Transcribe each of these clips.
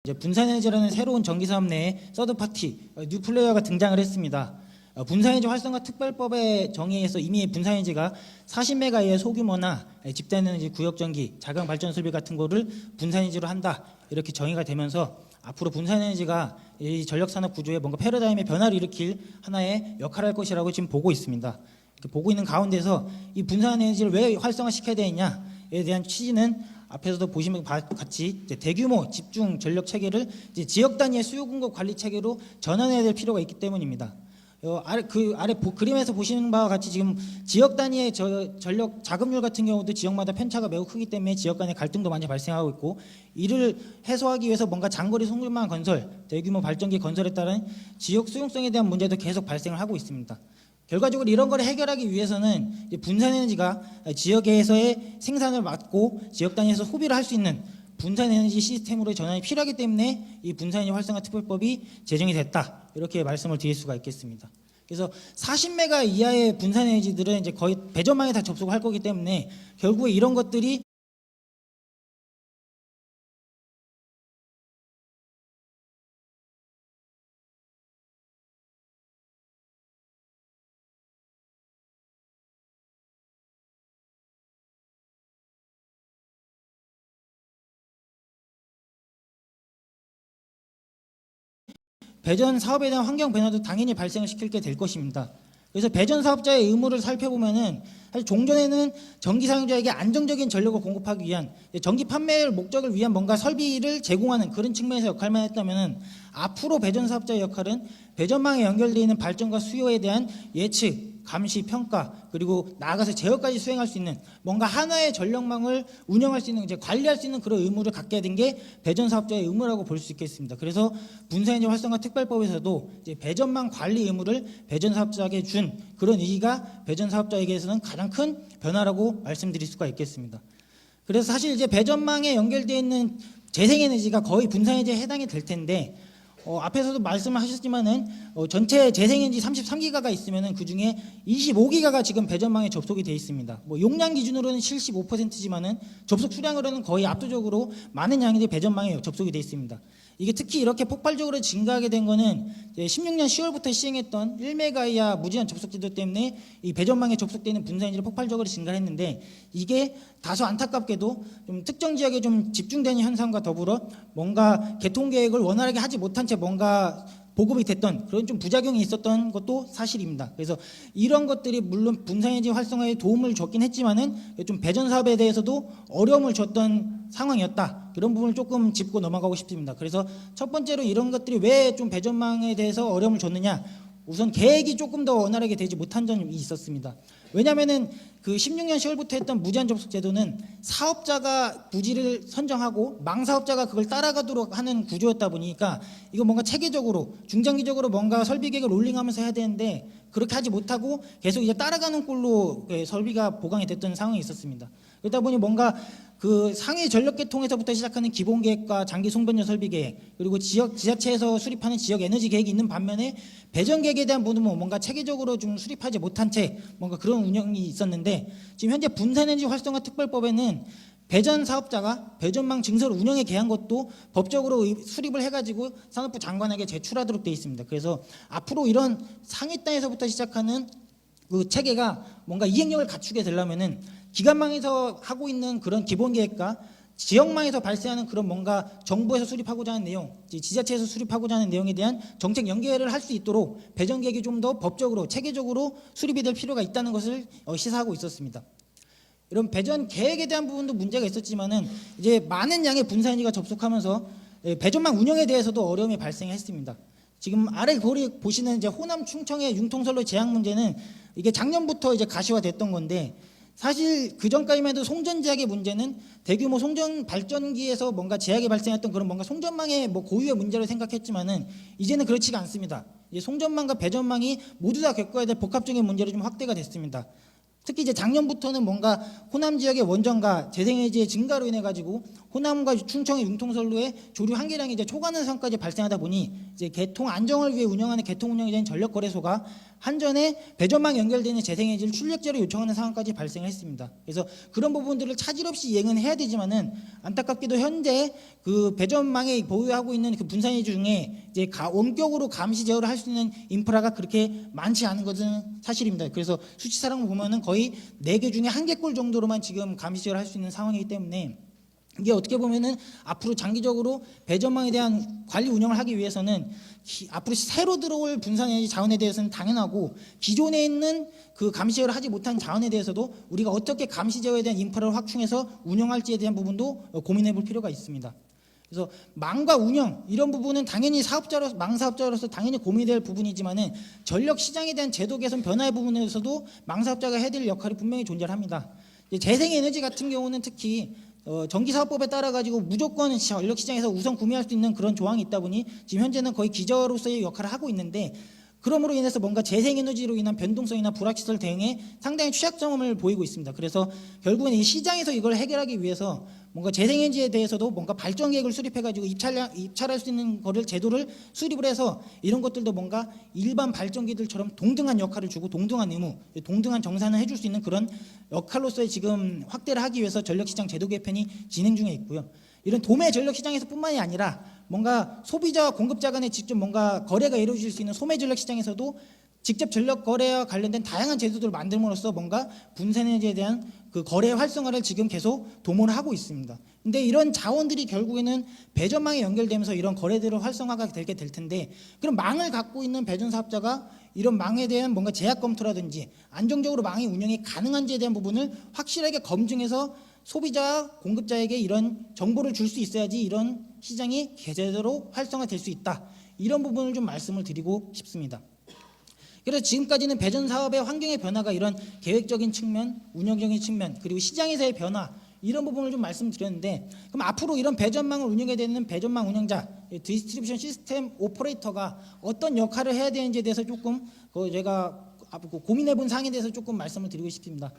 이제 분산에너지라는 새로운 전기사업 내에 서드파티 뉴플레이어가 등장을 했습니다. 분산에너지 활성화 특별법의 정의에서 이미 분산에너지가 40메가의 소규모나 집단에너지 구역전기, 자강 발전 설비 같은 거를 분산에너지로 한다, 이렇게 정의가 되면서 앞으로 분산에너지가 이 전력산업 구조에 뭔가 패러다임의 변화를 일으킬 하나의 역할을 할 것이라고 지금 보고 있습니다. 이렇게 보고 있는 가운데서 이 분산에너지를 왜 활성화시켜야 되느냐에 대한 취지는 앞에서도 보시면 같이 대규모 집중 전력 체계를 지역 단위의 수요 공급 관리 체계로 전환해야 될 필요가 있기 때문입니다. 아래 그림에서 보시는 바와 같이 지금 지역 단위의 전력 자급률 같은 경우도 지역마다 편차가 매우 크기 때문에 지역 간의 갈등도 많이 발생하고 있고, 이를 해소하기 위해서 뭔가 장거리 송전망 건설, 대규모 발전기 건설에 따른 지역 수용성에 대한 문제도 계속 발생을 하고 있습니다. 결과적으로 이런 걸 해결하기 위해서는 분산에너지가 지역에서의 생산을 막고 지역 단위에서 소비를 할 수 있는 분산에너지 시스템으로 전환이 필요하기 때문에 이 분산에너지 활성화 특별법이 제정이 됐다, 이렇게 말씀을 드릴 수가 있겠습니다. 그래서 40메가 이하의 분산에너지들은 이제 거의 배전망에 다 접속을 할 거기 때문에 결국에 이런 것들이 배전 사업에 대한 환경 변화도 당연히 발생을 시킬 게 될 것입니다. 그래서 배전 사업자의 의무를 살펴보면은 사실 종전에는 전기 사용자에게 안정적인 전력을 공급하기 위한 전기 판매 목적을 위한 뭔가 설비를 제공하는 그런 측면에서 역할만 했다면은, 앞으로 배전 사업자의 역할은 배전망에 연결되어 있는 발전과 수요에 대한 예측, 감시, 평가, 그리고 나아가서 제어까지 수행할 수 있는 뭔가 하나의 전력망을 운영할 수 있는, 이제 관리할 수 있는 그런 의무를 갖게 된 게 배전 사업자의 의무라고 볼 수 있겠습니다. 그래서 분산에너지 활성화 특별법에서도 이제 배전망 관리 의무를 배전 사업자에게 준 그런 의의가 배전 사업자에게서는 가장 큰 변화라고 말씀드릴 수가 있겠습니다. 그래서 사실 이제 배전망에 연결되어 있는 재생에너지가 거의 분산에너지에 해당이 될 텐데, 앞에서도 말씀을 하셨지만은 전체 재생에너지 33기가가 있으면은 그 중에 25기가가 지금 배전망에 접속이 되어 있습니다. 용량 기준으로는 75%지만은 접속 수량으로는 거의 압도적으로 많은 양이 배전망에 접속이 되어 있습니다. 이게 특히 이렇게 폭발적으로 증가하게 된 거는 16년 10월부터 시행했던 1메가 이하 무제한 접속 제도 때문에 이 배전망에 접속되는 분산에너지를 폭발적으로 증가했는데, 이게 다소 안타깝게도 좀 특정 지역에 좀 집중되는 현상과 더불어 뭔가 개통 계획을 원활하게 하지 못한 채 뭔가 보급이 됐던 그런 좀 부작용이 있었던 것도 사실입니다. 그래서 이런 것들이 물론 분산에너지 활성화에 도움을 줬긴 했지만은 좀 배전 사업에 대해서도 어려움을 줬던 상황이었다, 이런 부분을 조금 짚고 넘어가고 싶습니다. 그래서 첫 번째로 이런 것들이 왜 좀 배전망에 대해서 어려움을 줬느냐, 우선 계획이 조금 더 원활하게 되지 못한 점이 있었습니다. 왜냐하면은 그 16년 10월부터 했던 무제한 접속 제도는 사업자가 부지를 선정하고 망사업자가 그걸 따라가도록 하는 구조였다 보니까 이거 뭔가 체계적으로 중장기적으로 뭔가 설비 계획을 롤링하면서 해야 되는데, 그렇게 하지 못하고 계속 이제 따라가는 꼴로 설비가 보강이 됐던 상황이 있었습니다. 그러다 보니 뭔가 그 상위 전력 계통에서부터 시작하는 기본 계획과 장기 송변전 설비 계획, 그리고 지자체에서 수립하는 지역 에너지 계획이 있는 반면에 배전 계획에 대한 부분은 뭔가 체계적으로 좀 수립하지 못한 채 뭔가 그런 운영이 있었는데, 지금 현재 분산에너지 활성화 특별법에는 배전 사업자가 배전망 증설을 운영에 개한 것도 법적으로 수립을 해가지고 산업부 장관에게 제출하도록 되어 있습니다. 그래서 앞으로 이런 상위 단에서부터 시작하는 그 체계가 뭔가 이행력을 갖추게 되려면은 기관망에서 하고 있는 그런 기본 계획과 지역망에서 발생하는 그런 뭔가 정부에서 수립하고자 하는 내용, 지자체에서 수립하고자 하는 내용에 대한 정책 연계를 할 수 있도록 배전 계획이 좀 더 법적으로 체계적으로 수립이 될 필요가 있다는 것을 시사하고 있었습니다. 이런 배전 계획에 대한 부분도 문제가 있었지만은 이제 많은 양의 분산에너지가 접속하면서 배전망 운영에 대해서도 어려움이 발생했습니다. 지금 아래 보시는 이제 호남 충청의 융통선로 제약 문제는 이게 작년부터 이제 가시화됐던 건데, 사실 그 전까지만 해도 송전 제약의 문제는 대규모 송전 발전기에서 뭔가 제약이 발생했던 그런 뭔가 송전망의 고유의 문제를 생각했지만은 이제는 그렇지가 않습니다. 이제 송전망과 배전망이 모두 다 겪어야 될 복합적인 문제로 좀 확대가 됐습니다. 특히 이제 작년부터는 뭔가 호남 지역의 원전과 재생에너지의 증가로 인해 가지고 호남과 충청의 융통선로의 조류 한계량이 이제 초과는 선까지 발생하다 보니 이제 개통 안정을 위해 운영하는 개통 운영에 대한 전력 거래소가 한전에 배전망 연결되는 재생에너지를 출력제로 요청하는 상황까지 발생을 했습니다. 그래서 그런 부분들을 차질 없이 이행은 해야 되지만은 안타깝게도 현재 그 배전망에 보유하고 있는 그 분산에너지 중에 이제 원격으로 감시 제어를 할 수 있는 인프라가 그렇게 많지 않은 것은 사실입니다. 그래서 수치사랑 보면은 거의 4개 중에 1개꼴 정도로만 지금 감시 제어를 할 수 있는 상황이기 때문에 이게 어떻게 보면은 앞으로 장기적으로 배전망에 대한 관리 운영을 하기 위해서는 앞으로 새로 들어올 분산에너지 자원에 대해서는 당연하고 기존에 있는 그 감시 제어를 하지 못한 자원에 대해서도 우리가 어떻게 감시 제어에 대한 인프라를 확충해서 운영할지에 대한 부분도 고민해 볼 필요가 있습니다. 그래서 망과 운영 이런 부분은 당연히 망 사업자로서 당연히 고민될 부분이지만은 전력 시장에 대한 제도 개선 변화의 부분에서도 망 사업자가 해야 될 역할이 분명히 존재합니다. 재생에너지 같은 경우는 특히 전기사업법에 따라 가지고 무조건 전력 시장에서 우선 구매할 수 있는 그런 조항이 있다 보니 지금 현재는 거의 기저로서의 역할을 하고 있는데, 그러므로 인해서 뭔가 재생에너지로 인한 변동성이나 불확실성 대응에 상당히 취약점을 보이고 있습니다. 그래서 결국은 이 시장에서 이걸 해결하기 위해서 뭔가 재생에너지에 대해서도 뭔가 발전 계획을 수립해가지고 입찰할 수 있는 거를 제도를 수립을 해서 이런 것들도 뭔가 일반 발전기들처럼 동등한 역할을 주고 동등한 의무, 동등한 정산을 해줄 수 있는 그런 역할로서의 지금 확대를 하기 위해서 전력시장 제도 개편이 진행 중에 있고요. 이런 도매 전력시장에서뿐만이 아니라 뭔가 소비자와 공급자 간에 직접 뭔가 거래가 이루어질 수 있는 소매 전력시장에서도 직접 전력 거래와 관련된 다양한 제도들을 만들므로써 뭔가 분산에너지에 대한 그 거래 활성화를 지금 계속 도모를 하고 있습니다. 근데 이런 자원들이 결국에는 배전망에 연결되면서 이런 거래들을 활성화가 되게 될 텐데, 그럼 망을 갖고 있는 배전 사업자가 이런 망에 대한 뭔가 제약 검토라든지 안정적으로 망이 운영이 가능한지에 대한 부분을 확실하게 검증해서 소비자, 공급자에게 이런 정보를 줄 수 있어야지 이런 시장이 제대로 활성화될 수 있다. 이런 부분을 좀 말씀을 드리고 싶습니다. 그래서 지금까지는 배전 사업의 환경의 변화가 이런 계획적인 측면, 운영적인 측면, 그리고 시장에서의 변화, 이런 부분을 좀 말씀드렸는데, 그럼 앞으로 이런 배전망을 운영해야 되는 배전망 운영자, 디스트리뷰션 시스템 오퍼레이터가 어떤 역할을 해야 되는지에 대해서 조금 제가 고민해 본 사항에 대해서 조금 말씀을 드리고 싶습니다.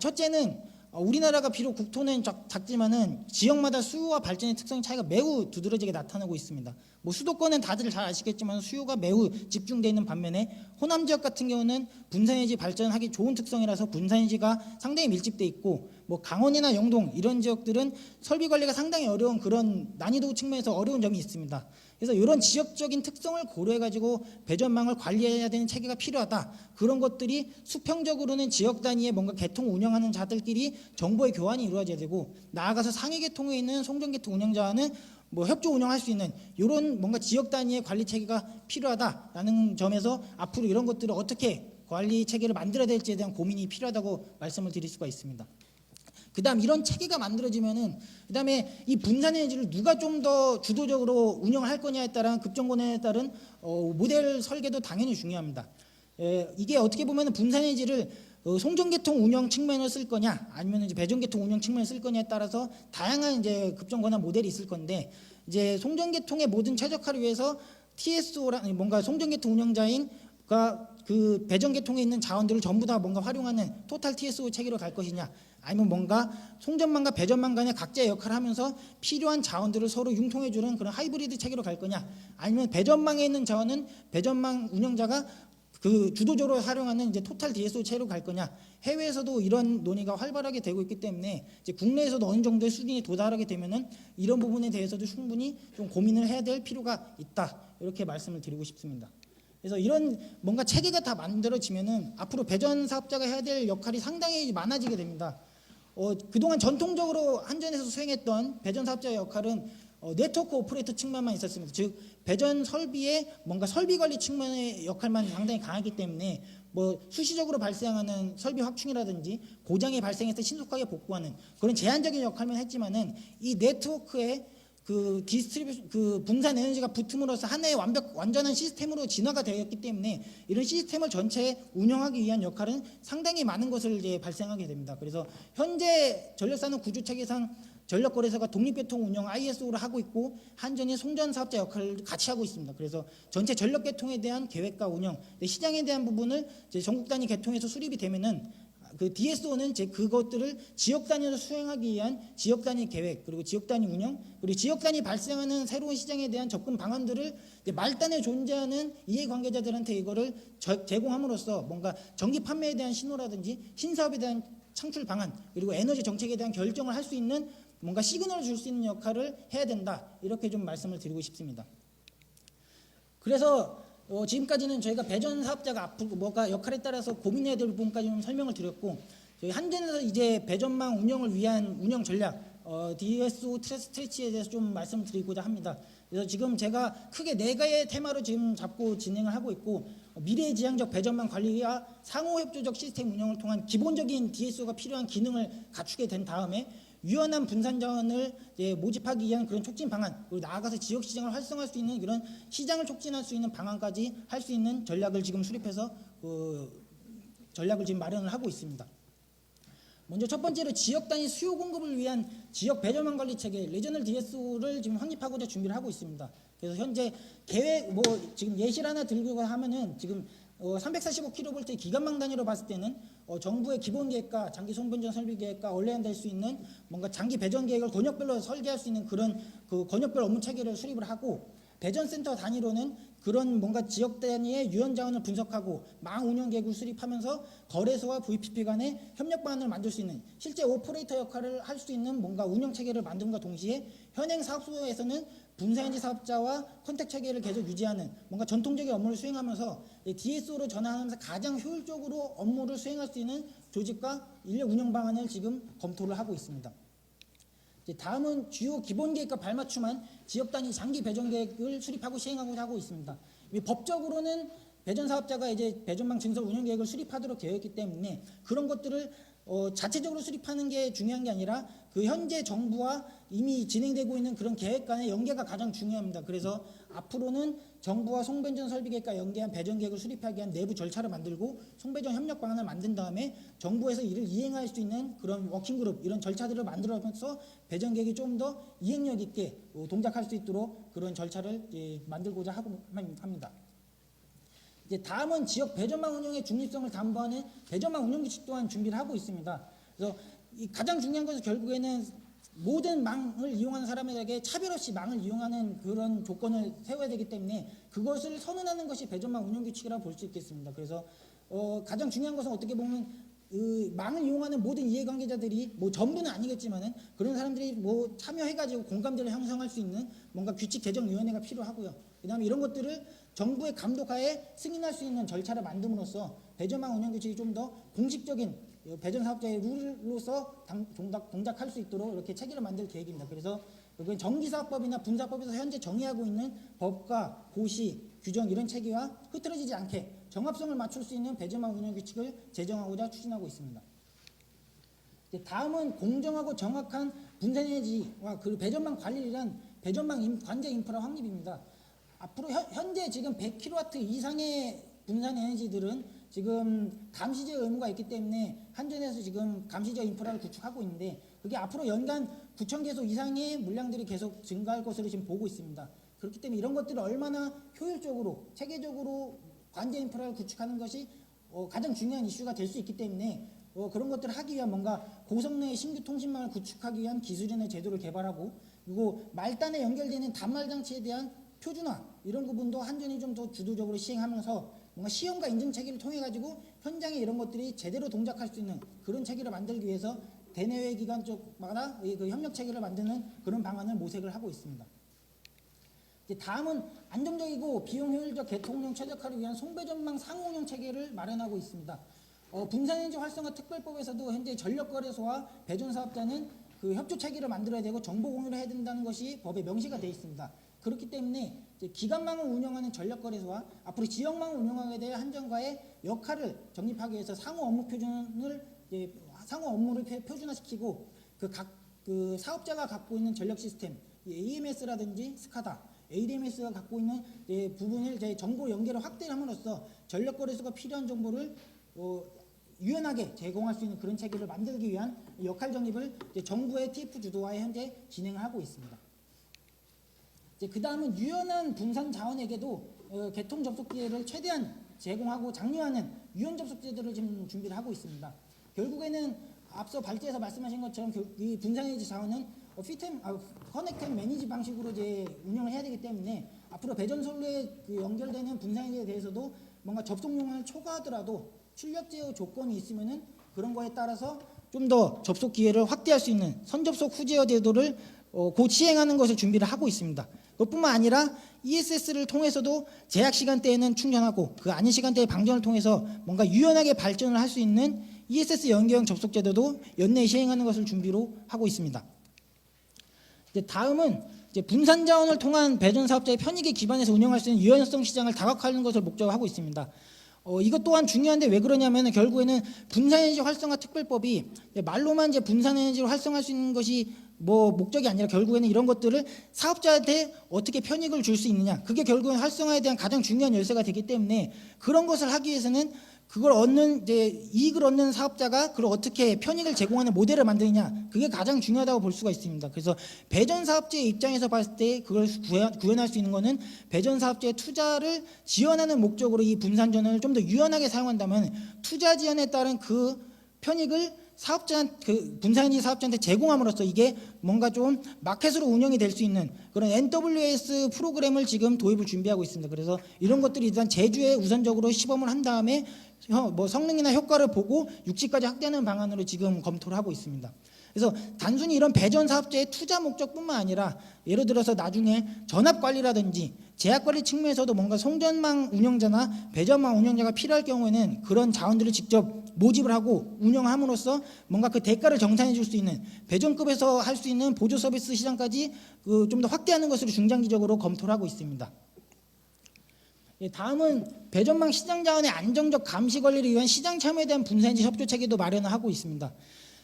첫째는 우리나라가 비록 국토는 작지만은 지역마다 수요와 발전의 특성 차이가 매우 두드러지게 나타나고 있습니다. 뭐 수도권은 다들 잘 아시겠지만 수요가 매우 집중되어 있는 반면에 호남 지역 같은 경우는 분산에너지 발전하기 좋은 특성이라서 분산에너지가 상당히 밀집돼 있고, 뭐 강원이나 영동 이런 지역들은 설비 관리가 상당히 어려운 그런 난이도 측면에서 어려운 점이 있습니다. 그래서 이런 지역적인 특성을 고려해가지고 배전망을 관리해야 되는 체계가 필요하다. 그런 것들이 수평적으로는 지역 단위의 뭔가 개통 운영하는 자들끼리 정보의 교환이 이루어져야 되고, 나아가서 상위 계통에 있는 송전계통 운영자와는 뭐 협조 운영할 수 있는 이런 뭔가 지역 단위의 관리 체계가 필요하다라는 점에서 앞으로 이런 것들을 어떻게 관리 체계를 만들어야 될지에 대한 고민이 필요하다고 말씀을 드릴 수가 있습니다. 그다음 이런 체계가 만들어지면은 그다음에 이 분산에너지를 누가 좀 더 주도적으로 운영할 거냐에 따른 급정권에 따른 모델 설계도 당연히 중요합니다. 이게 어떻게 보면은 분산에너지를 송전계통 운영 측면을 쓸 거냐, 아니면 이제 배전계통 운영 측면을 쓸 거냐에 따라서 다양한 이제 급정권화 모델이 있을 건데, 이제 송전계통의 모든 최적화를 위해서 TSO라는 뭔가 송전계통 운영자인 그 배전계통에 있는 자원들을 전부 다 뭔가 활용하는 토탈 TSO 체계로 갈 것이냐, 아니면 뭔가 송전망과 배전망 간의 각자의 역할을 하면서 필요한 자원들을 서로 융통해주는 그런 하이브리드 체계로 갈 거냐, 아니면 배전망에 있는 자원은 배전망 운영자가 그 주도적으로 활용하는 이제 토탈 DSO 체계로 갈 거냐. 해외에서도 이런 논의가 활발하게 되고 있기 때문에 이제 국내에서도 어느 정도의 수준이 도달하게 되면은 이런 부분에 대해서도 충분히 좀 고민을 해야 될 필요가 있다. 이렇게 말씀을 드리고 싶습니다. 그래서 이런 뭔가 체계가 다 만들어지면은 앞으로 배전 사업자가 해야 될 역할이 상당히 많아지게 됩니다. 그동안 전통적으로 한전에서 수행했던 배전 사업자의 역할은 네트워크 오퍼레이터 측면만 있었습니다. 즉 배전 설비의 뭔가 설비 관리 측면의 역할만 상당히 강하기 때문에 뭐 수시적으로 발생하는 설비 확충이라든지 고장이 발생했을 때 신속하게 복구하는 그런 제한적인 역할만 했지만은 이 네트워크의 그 분산 에너지가 붙음으로써 하나의 완전한 시스템으로 진화가 되었기 때문에 이런 시스템을 전체 운영하기 위한 역할은 상당히 많은 것을 이제 발생하게 됩니다. 그래서 현재 전력산업 구조 체계상 전력거래소가 독립계통 운영 ISO를 하고 있고, 한전이 송전사업자 역할을 같이 하고 있습니다. 그래서 전체 전력계통에 대한 계획과 운영, 시장에 대한 부분을 이제 전국 단위 계통에서 수립이 되면은 그 DSO는 그것들을 지역 단위로 수행하기 위한 지역 단위 계획, 그리고 지역 단위 운영, 그리고 지역 단위 발생하는 새로운 시장에 대한 접근 방안들을 말단에 존재하는 이해관계자들한테 이거를 제공함으로써 뭔가 전기 판매에 대한 신호라든지 신사업에 대한 창출 방안, 그리고 에너지 정책에 대한 결정을 할 수 있는 뭔가 시그널을 줄 수 있는 역할을 해야 된다, 이렇게 좀 말씀을 드리고 싶습니다. 그래서 지금까지는 저희가 배전 사업자가 앞으로 뭐가 역할에 따라서 고민해야 될 부분까지 좀 설명을 드렸고, 저희 한전에서 이제 배전망 운영을 위한 운영 전략, DSO 스트레치에 대해서 좀 말씀드리고자 합니다. 그래서 지금 제가 크게 4개의 테마로 지금 잡고 진행을 하고 있고, 미래지향적 배전망 관리와 상호협조적 시스템 운영을 통한 기본적인 DSO가 필요한 기능을 갖추게 된 다음에 유연한 분산 자원을 모집하기 위한 그런 촉진 방안, 그리고 나아가서 지역 시장을 활성화할 수 있는 이런 시장을 촉진할 수 있는 방안까지 할 수 있는 전략을 지금 수립해서 전략을 지금 마련을 하고 있습니다. 먼저 첫 번째로 지역 단위 수요 공급을 위한 지역 배전망 관리 체계 리저널 DSO를 지금 확립하고자 준비를 하고 있습니다. 그래서 현재 계획 지금 예시를 하나 들고 하면은 지금 345kV 기간망 단위로 봤을 때는 정부의 기본 계획과 장기 송변전 설비 계획과 원래될 수 있는 뭔가 장기 배전 계획을 권역별로 설계할 수 있는 그런 그 권역별 업무 체계를 수립을 하고, 배전센터 단위로는 그런 뭔가 지역 단위의 유연 자원을 분석하고 망 운영 계획을 수립하면서 거래소와 VPP 간의 협력 방안을 만들 수 있는 실제 오퍼레이터 역할을 할 수 있는 뭔가 운영 체계를 만든과 동시에 현행 사업소에서는 분산인지 사업자와 컨택 체계를 계속 유지하는 뭔가 전통적인 업무를 수행하면서 DSO로 전환하면서 가장 효율적으로 업무를 수행할 수 있는 조직과 인력 운영 방안을 지금 검토를 하고 있습니다. 다음은 주요 기본 계획과 발맞춤한 지역 단위 장기 배전 계획을 수립하고 시행하고자 하고 있습니다. 법적으로는 배전 사업자가 이제 배전망 증설 운영 계획을 수립하도록 되어 있기 때문에 그런 것들을 자체적으로 수립하는 게 중요한 게 아니라 그 현재 정부와 이미 진행되고 있는 그런 계획 간의 연계가 가장 중요합니다. 그래서 앞으로는 정부와 송배전 설비계획과 연계한 배전 계획을 수립하기 위한 내부 절차를 만들고 송배전 협력 방안을 만든 다음에 정부에서 이를 이행할 수 있는 그런 워킹그룹 이런 절차들을 만들어서 배전 계획이 좀 더 이행력 있게 동작할 수 있도록 그런 절차를 만들고자 하고 합니다. 이제 다음은 지역 배전망 운영의 중립성을 담보하는 배전망 운영 규칙 또한 준비를 하고 있습니다. 그래서 가장 중요한 것은 결국에는 모든 망을 이용하는 사람에게 차별 없이 망을 이용하는 그런 조건을 세워야 되기 때문에 그것을 선언하는 것이 배전망 운영 규칙이라고 볼 수 있겠습니다. 그래서 가장 중요한 것은 어떻게 보면 망을 이용하는 모든 이해관계자들이 전부는 아니겠지만은 그런 사람들이 참여해가지고 공감대를 형성할 수 있는 뭔가 규칙 제정위원회가 필요하고요. 그다음에 이런 것들을 정부의 감독하에 승인할 수 있는 절차를 만듦으로써 배전망 운영 규칙이 좀 더 공식적인 배전 사업자의 룰로서 동작할 수 있도록 이렇게 체계를 만들 계획입니다. 그래서 전기사업법이나 분사법에서 현재 정의하고 있는 법과 고시, 규정 이런 체계와 흐트러지지 않게 정합성을 맞출 수 있는 배전망 운영 규칙을 제정하고자 추진하고 있습니다. 다음은 공정하고 정확한 분산에너지와 그 배전망 관리를 위한 배전망 관제 인프라 확립입니다. 앞으로 현재 지금 100kW 이상의 분산 에너지들은 지금 감시제 의무가 있기 때문에 한전에서 지금 감시제 인프라를 구축하고 있는데 그게 앞으로 연간 9,000개소 이상의 물량들이 계속 증가할 것으로 지금 보고 있습니다. 그렇기 때문에 이런 것들을 얼마나 효율적으로 체계적으로 관제 인프라를 구축하는 것이 가장 중요한 이슈가 될 수 있기 때문에 그런 것들을 하기 위한 뭔가 고성능의 신규 통신망을 구축하기 위한 기술이나 제도를 개발하고, 그리고 말단에 연결되는 단말 장치에 대한 표준화 이런 부분도 한전이 좀 더 주도적으로 시행하면서 뭔가 시험과 인증 체계를 통해 가지고 현장에 이런 것들이 제대로 동작할 수 있는 그런 체계를 만들기 위해서 대내외 기관 쪽마다 그 협력 체계를 만드는 그런 방안을 모색을 하고 있습니다. 다음은 안정적이고 비용 효율적 개통운영 최적화를 위한 송배전망 상호운영 체계를 마련하고 있습니다. 분산에너지 활성화 특별법에서도 현재 전력거래소와 배전사업자는 그 협조 체계를 만들어야 되고 정보 공유를 해야 된다는 것이 법에 명시가 되어 있습니다. 그렇기 때문에 기간망을 운영하는 전력거래소와 앞으로 지역망을 운영하게 될 한전과의 역할을 정립하기 위해서 상호 업무를 표준화시키고 그 사업자가 갖고 있는 전력 시스템 AMS라든지 스카다, ADMS가 갖고 있는 부분을 정보 연계를 확대함으로써 전력거래소가 필요한 정보를 유연하게 제공할 수 있는 그런 체계를 만들기 위한 역할 정립을 정부의 TF 주도하에 현재 진행을 하고 있습니다. 그 다음은 유연한 분산 자원에게도 개통 접속 기회를 최대한 제공하고 장려하는 유연 접속 제도를 지금 준비를 하고 있습니다. 결국에는 앞서 발제에서 말씀하신 것처럼 이 분산에너지 자원은 커넥트 매니지 방식으로 이제 운영을 해야 되기 때문에 앞으로 배전선로에 연결되는 분산에너지에 대해서도 뭔가 접속용량을 초과하더라도 출력 제어 조건이 있으면은 그런 거에 따라서 좀 더 접속 기회를 확대할 수 있는 선접속 후제어 제도를 곧 시행하는 것을 준비를 하고 있습니다. 그것뿐만 아니라 ESS를 통해서도 제약 시간대에는 충전하고 그 아닌 시간대의 방전을 통해서 뭔가 유연하게 발전을 할 수 있는 ESS 연계형 접속 제도도 연내에 시행하는 것을 준비로 하고 있습니다. 이제 다음은 이제 분산 자원을 통한 배전 사업자의 편익에 기반해서 운영할 수 있는 유연성 시장을 다각화하는 것을 목적으로 하고 있습니다. 이것 또한 중요한데 왜 그러냐면 결국에는 분산에너지 활성화 특별법이 말로만 이제 분산에너지로 활성화할 수 있는 것이 뭐 목적이 아니라 결국에는 이런 것들을 사업자한테 어떻게 편익을 줄 수 있느냐, 그게 결국은 활성화에 대한 가장 중요한 열쇠가 되기 때문에 그런 것을 하기 위해서는 그걸 얻는 이제 이익을 얻는 사업자가 그걸 어떻게 편익을 제공하는 모델을 만드느냐, 그게 가장 중요하다고 볼 수가 있습니다. 그래서 배전 사업자의 입장에서 봤을 때 그걸 구현할 수 있는 거는 배전 사업자의 투자를 지원하는 목적으로 이 분산 전원을 좀 더 유연하게 사용한다면 투자 지원에 따른 그 편익을 분산에너지 사업자한테 제공함으로써 이게 뭔가 좀 마켓으로 운영이 될 수 있는 그런 NWS 프로그램을 지금 도입을 준비하고 있습니다. 그래서 이런 것들이 일단 제주에 우선적으로 시범을 한 다음에 뭐 성능이나 효과를 보고 육지까지 확대하는 방안으로 지금 검토를 하고 있습니다. 그래서 단순히 이런 배전 사업자의 투자 목적뿐만 아니라 예를 들어서 나중에 전압 관리라든지 제약 관리 측면에서도 뭔가 송전망 운영자나 배전망 운영자가 필요할 경우에는 그런 자원들을 직접 모집을 하고 운영함으로써 뭔가 그 대가를 정산해 줄 수 있는 배전급에서 할 수 있는 보조 서비스 시장까지 좀 더 확대하는 것으로 중장기적으로 검토를 하고 있습니다. 다음은 배전망 시장 자원의 안정적 감시 관리를 위한 시장 참여에 대한 분산에너지 협조 체계도 마련을 하고 있습니다.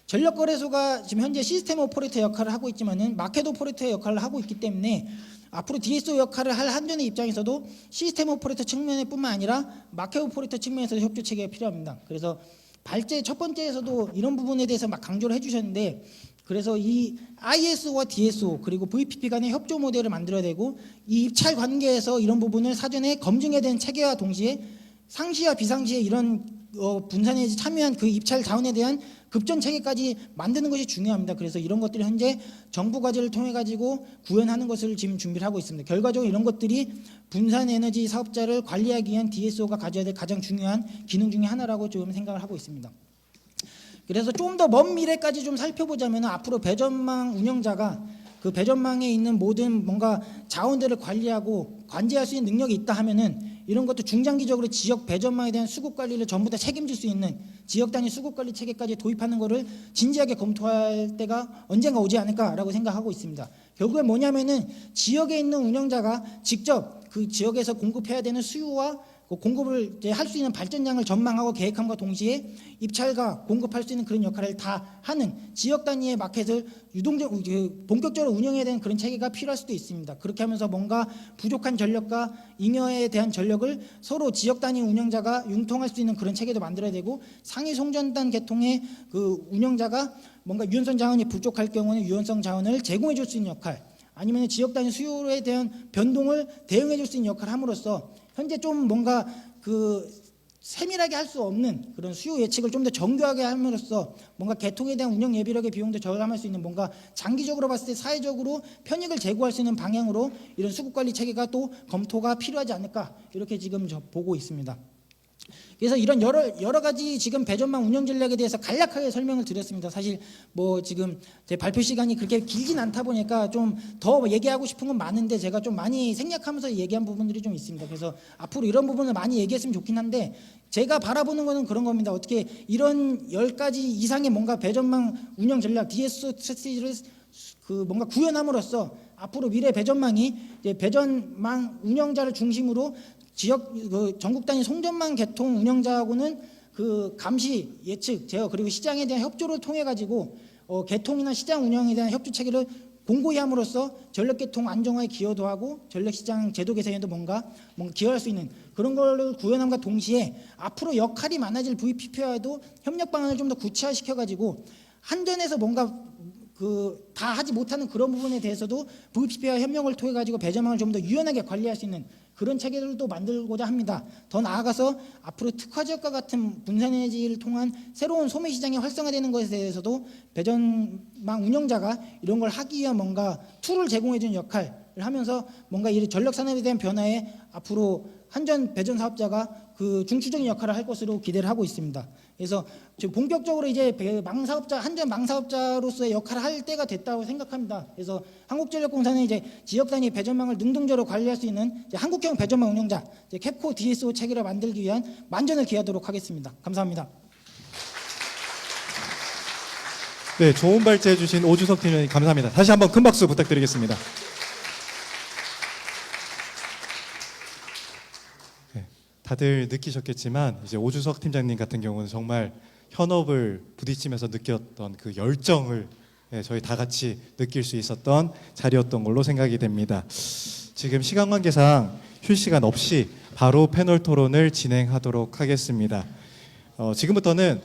전력거래소가 지금 현재 시스템 오퍼레이터 역할을 하고 있지만은 마켓 오퍼레이터의 역할을 하고 있기 때문에 앞으로 DSO 역할을 할 한전의 입장에서도 시스템 오퍼레이터 측면뿐만 아니라 마켓 오퍼레이터 측면에서도 협조 체계가 필요합니다. 그래서 발제 첫 번째에서도 이런 부분에 대해서 막 강조를 해주셨는데, 그래서 이 ISO와 DSO 그리고 VPP 간의 협조 모델을 만들어야 되고 이 입찰 관계에서 이런 부분을 사전에 검증해야 되는 체계와 동시에 상시와 비상시에 이런 분산에너지 참여한 그 입찰 자원에 대한 급전 체계까지 만드는 것이 중요합니다. 그래서 이런 것들이 현재 정부 과제를 통해 가지고 구현하는 것을 지금 준비를 하고 있습니다. 결과적으로 이런 것들이 분산에너지 사업자를 관리하기 위한 DSO가 가져야 될 가장 중요한 기능 중에 하나라고 지금 생각을 하고 있습니다. 그래서 좀 더 먼 미래까지 좀 살펴보자면 앞으로 배전망 운영자가 그 배전망에 있는 모든 뭔가 자원들을 관리하고 관제할 수 있는 능력이 있다 하면은 이런 것도 중장기적으로 지역 배전망에 대한 수급 관리를 전부 다 책임질 수 있는 지역 단위 수급 관리 체계까지 도입하는 것을 진지하게 검토할 때가 언젠가 오지 않을까라고 생각하고 있습니다. 결국엔 뭐냐면은 지역에 있는 운영자가 직접 그 지역에서 공급해야 되는 수요와 공급을 할 수 있는 발전량을 전망하고 계획함과 동시에 입찰과 공급할 수 있는 그런 역할을 다 하는 지역 단위의 마켓을 본격적으로 운영해야 되는 그런 체계가 필요할 수도 있습니다. 그렇게 하면서 뭔가 부족한 전력과 잉여에 대한 전력을 서로 지역 단위 운영자가 융통할 수 있는 그런 체계도 만들어야 되고, 상위 송전단 계통의 그 운영자가 뭔가 유연성 자원이 부족할 경우는 유연성 자원을 제공해 줄 수 있는 역할, 아니면 지역 단위 수요에 대한 변동을 대응해 줄 수 있는 역할을 함으로써 현재 좀 뭔가 그 세밀하게 할 수 없는 그런 수요 예측을 좀 더 정교하게 함으로써 뭔가 개통에 대한 운영 예비력의 비용도 절감할 수 있는 뭔가 장기적으로 봤을 때 사회적으로 편익을 제고할 수 있는 방향으로 이런 수급 관리 체계가 또 검토가 필요하지 않을까, 이렇게 지금 보고 있습니다. 그래서 이런 여러 가지 지금 배전망 운영 전략에 대해서 간략하게 설명을 드렸습니다. 사실 뭐 지금 제 발표 시간이 그렇게 길진 않다 보니까 좀 더 얘기하고 싶은 건 많은데 제가 좀 많이 생략하면서 얘기한 부분들이 좀 있습니다. 그래서 앞으로 이런 부분을 많이 얘기했으면 좋긴 한데 제가 바라보는 거는 그런 겁니다. 어떻게 이런 10가지 이상의 뭔가 배전망 운영 전략 DSO 스트래티지를 그 뭔가 구현함으로써 앞으로 미래 배전망이 이제 배전망 운영자를 중심으로 지역 그 전국 단위 송전망 개통 운영자하고는 그 감시 예측 제어 그리고 시장에 대한 협조를 통해 가지고 개통이나 시장 운영에 대한 협조 체계를 공고히 함으로써 전력 개통 안정화에 기여도 하고 전력 시장 제도 개선에도 뭔가 기여할 수 있는 그런 걸 구현함과 동시에 앞으로 역할이 많아질 VPP와도 협력 방안을 좀 더 구체화시켜 가지고 한전에서 뭔가 다 하지 못하는 그런 부분에 대해서도 VPP와 협력을 통해 가지고 배전망을 좀 더 유연하게 관리할 수 있는 그런 체계들도 만들고자 합니다. 더 나아가서 앞으로 특화 지역과 같은 분산 에너지를 통한 새로운 소매 시장이 활성화되는 것에 대해서도 배전망 운영자가 이런 걸 하기 위한 뭔가 툴을 제공해 주는 역할을 하면서 뭔가 이 전력 산업에 대한 변화에 앞으로 한전 배전 사업자가 그 중추적인 역할을 할 것으로 기대를 하고 있습니다. 그래서 지금 본격적으로 이제 망사업자 한전 망사업자로서의 역할을 할 때가 됐다고 생각합니다. 그래서 한국전력공사는 이제 지역 단위 배전망을 능동적으로 관리할 수 있는 이제 한국형 배전망 운영자 이제 캡코 DSO 체계를 만들기 위한 만전을 기하도록 하겠습니다. 감사합니다. 네, 좋은 발제해 주신 오주석 팀장님 감사합니다. 다시 한번 큰 박수 부탁드리겠습니다. 다들 느끼셨겠지만 이제 오주석 팀장님 같은 경우는 정말 현업을 부딪히면서 느꼈던 그 열정을 저희 다 같이 느낄 수 있었던 자리였던 걸로 생각이 됩니다. 지금 시간 관계상 휴식 시간 없이 바로 패널 토론을 진행하도록 하겠습니다. 지금부터는